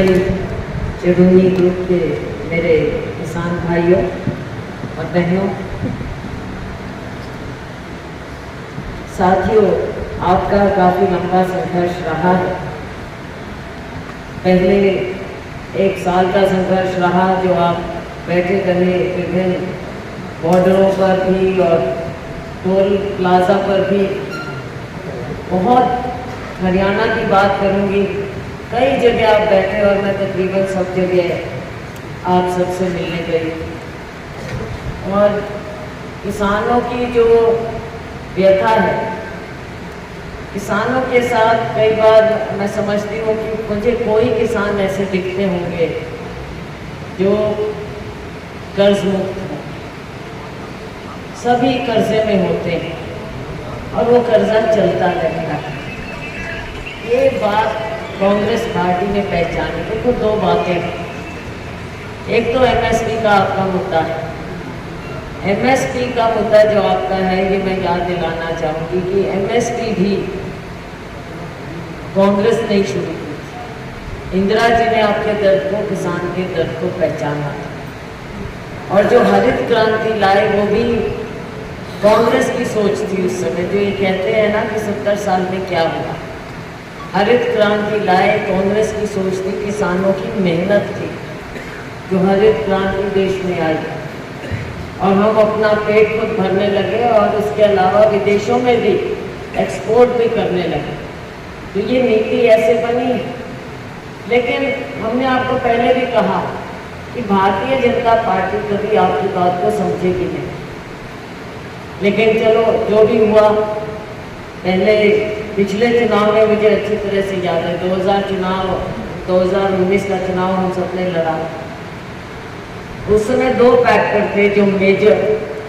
चिड़ूनी group के मेरे किसान भाइयों और बहनों, साथियों, आपका काफ़ी लंबा संघर्ष रहा है। पहले 1 साल का संघर्ष रहा जो आप बैठे रहे विभिन्न बॉर्डरों पर भी और टोल प्लाजा पर भी। बहुत हरियाणा की बात करूंगी, कई जगह आप बैठे और मैं तकरीबन सब जगह आप सबसे मिलने गई। और किसानों की जो व्यथा है, किसानों के साथ कई बार मैं समझती हूँ कि मुझे कोई किसान ऐसे दिखते होंगे जो कर्ज मुक्त हो। सभी कर्जे में होते हैं और वो कर्जा चलता रहेगा। ये बात कांग्रेस पार्टी ने पहचानी। देखो, 2 बातें हैं। एक तो एमएसपी का आपका मुद्दा है। एमएसपी का मुद्दा जो आपका है, ये मैं याद दिलाना चाहूँगी कि एमएसपी भी कांग्रेस ने शुरू की थी। इंदिरा जी ने आपके दर्द को, किसान के दर्द को पहचाना था। और जो हरित क्रांति लाए वो भी कांग्रेस की सोच थी उस समय। जो ये कहते हैं ना कि 70 साल में क्या हुआ, हरित क्रांति लाए कांग्रेस की सोच थी, किसानों की मेहनत थी जो हरित क्रांति देश में आई। और हम अपना पेट खुद भरने लगे और उसके अलावा विदेशों में भी एक्सपोर्ट भी करने लगे। तो ये नीति ऐसे बनी है। लेकिन हमने आपको पहले भी कहा कि भारतीय जनता पार्टी कभी आपकी बात को समझेगी नहीं। लेकिन चलो, जो भी हुआ, पहले पिछले चुनाव में मुझे अच्छी तरह से याद है, 2019 का चुनाव हम सबने लड़ा। उस समय 2 फैक्टर थे जो मेजर,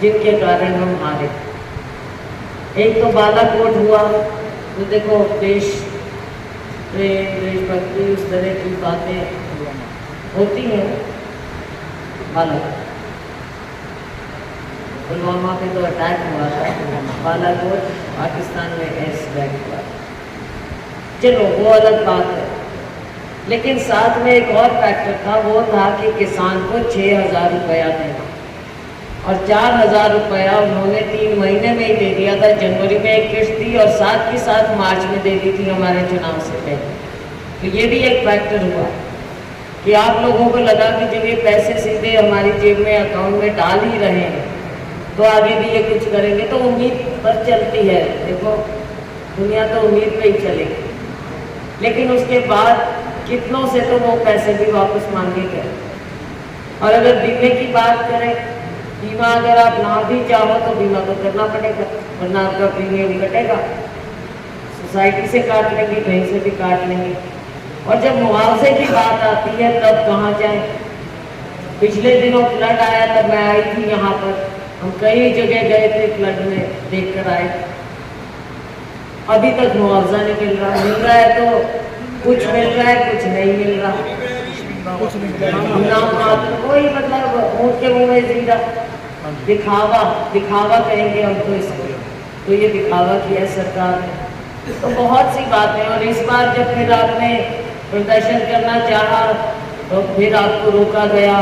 जिनके कारण हम हारे। एक तो बालाकोट हुआ, तो देखो देश प्रेम, देशभक्ति, उस तरह की बातें होती हैं। बालाकोट, पुलवामा पे तो अटैक हुआ था, बालाकोट पाकिस्तान में एयर स्ट्राइक हुआ। चलो, वो अलग बात है। लेकिन साथ में एक और फैक्टर था, वो था कि किसान को 6,000 रुपया देना। और 4,000 रुपया उन्होंने 3 महीने में ही दे दिया था। जनवरी में एक किस्त दी और साथ ही साथ मार्च में दे दी थी हमारे चुनाव से पहले। तो ये भी एक फैक्टर हुआ कि आप लोगों को लगा कि जब ये पैसे सीधे हमारी जेब में, अकाउंट में डाल ही रहे हैं, तो आगे भी ये कुछ करेंगे। तो उम्मीद पर चलती है। देखो, दुनिया तो उम्मीद पे ही चलेगी। लेकिन उसके बाद कितनों से तो वो पैसे भी वापस मांगे गए। और अगर बीमे की बात करें, बीमा अगर आप ना भी चाहो तो बीमा तो करना पड़ेगा, वरना आपका प्रीमियम कटेगा। सोसाइटी से काट लेंगे, कहीं से भी काट लेंगे। और जब मुआवजे की बात आती है तब कहाँ जाए। पिछले दिनों फ्लड आया, तब मैं आई थी यहाँ पर, हम कई जगह गए थे, फ्लड में देख कर आए। अभी तक मुआवजा नहीं मिल रहा। मिल रहा है तो कुछ मिल रहा है, कुछ नहीं मिल रहा। नाम मात्र, कोई मतलब ऊँट के मुँह में जीरा। दिखावा कहेंगे हम तो इसको। तो ये दिखावा किया सरकार ने। तो बहुत सी बातें। और इस बार जब फिर आपने प्रदर्शन करना चाहा तो फिर आपको रोका गया।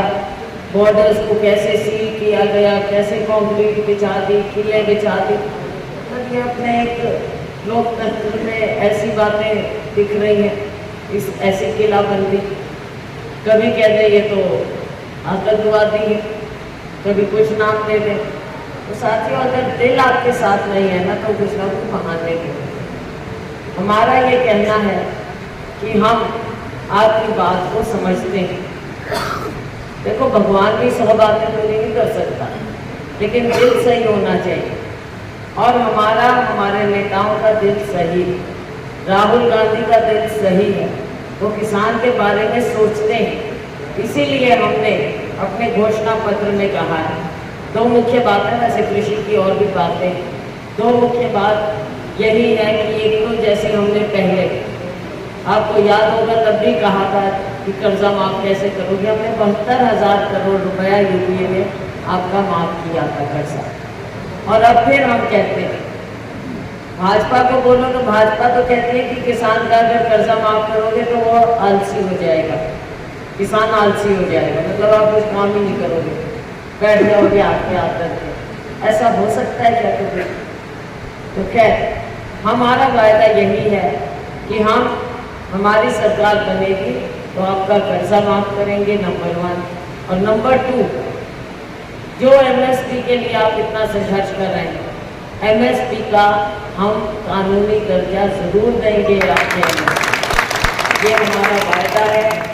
बॉर्डर्स को कैसे सील किया गया, कैसे कंक्रीट बिछा दी, किले बिछा दी। मतलब ये अपने एक लोकतंत्र में ऐसी बातें दिख रही हैं। इस ऐसी किलाबंदी, कभी कह दे ये तो आतंकवादी है, कभी कुछ नाम दे दें। तो साथियों, अगर दिल आपके साथ नहीं है ना, तो कुछ ना कुछ बहाने के। हमारा ये कहना है कि हम आपकी बात को समझते हैं। देखो, भगवान भी 100 बातें तो नहीं कर सकता, लेकिन दिल सही होना चाहिए। और हमारे नेताओं का दिल सही है। राहुल गांधी का दिल सही है, वो किसान के बारे में सोचते हैं। इसीलिए हमने अपने घोषणा पत्र में कहा है 2 मुख्य बातें, वैसे कृषि की और भी बातें। 2 मुख्य बात यही है कि एक तो जैसे हमने पहले, आपको याद होगा तब भी कहा था कि कर्जा माफ कैसे करोगे, हमने 72,000 करोड़ रुपया यूपीए में आपका माफ किया था कर्जा। और अब फिर हम कहते हैं भाजपा को बोलो तो भाजपा तो कहती है कि किसान का अगर कर्जा माफ करोगे तो वो आलसी हो जाएगा, किसान आलसी हो जाएगा, मतलब आप कुछ काम ही नहीं करोगे, बैठ जाओगे आपके आदत के। ऐसा हो सकता है क्या कभी? तो खैर हमारा वायदा यही है कि हम हमारी सरकार बनेगी तो आपका कर्जा माफ करेंगे, नंबर 1। और नंबर 2, जो एमएसपी के लिए आप इतना संघर्ष कर रहे हैं, एमएसपी का हम कानूनी दर्जा जरूर देंगे आपके, ये हमारा वायदा है।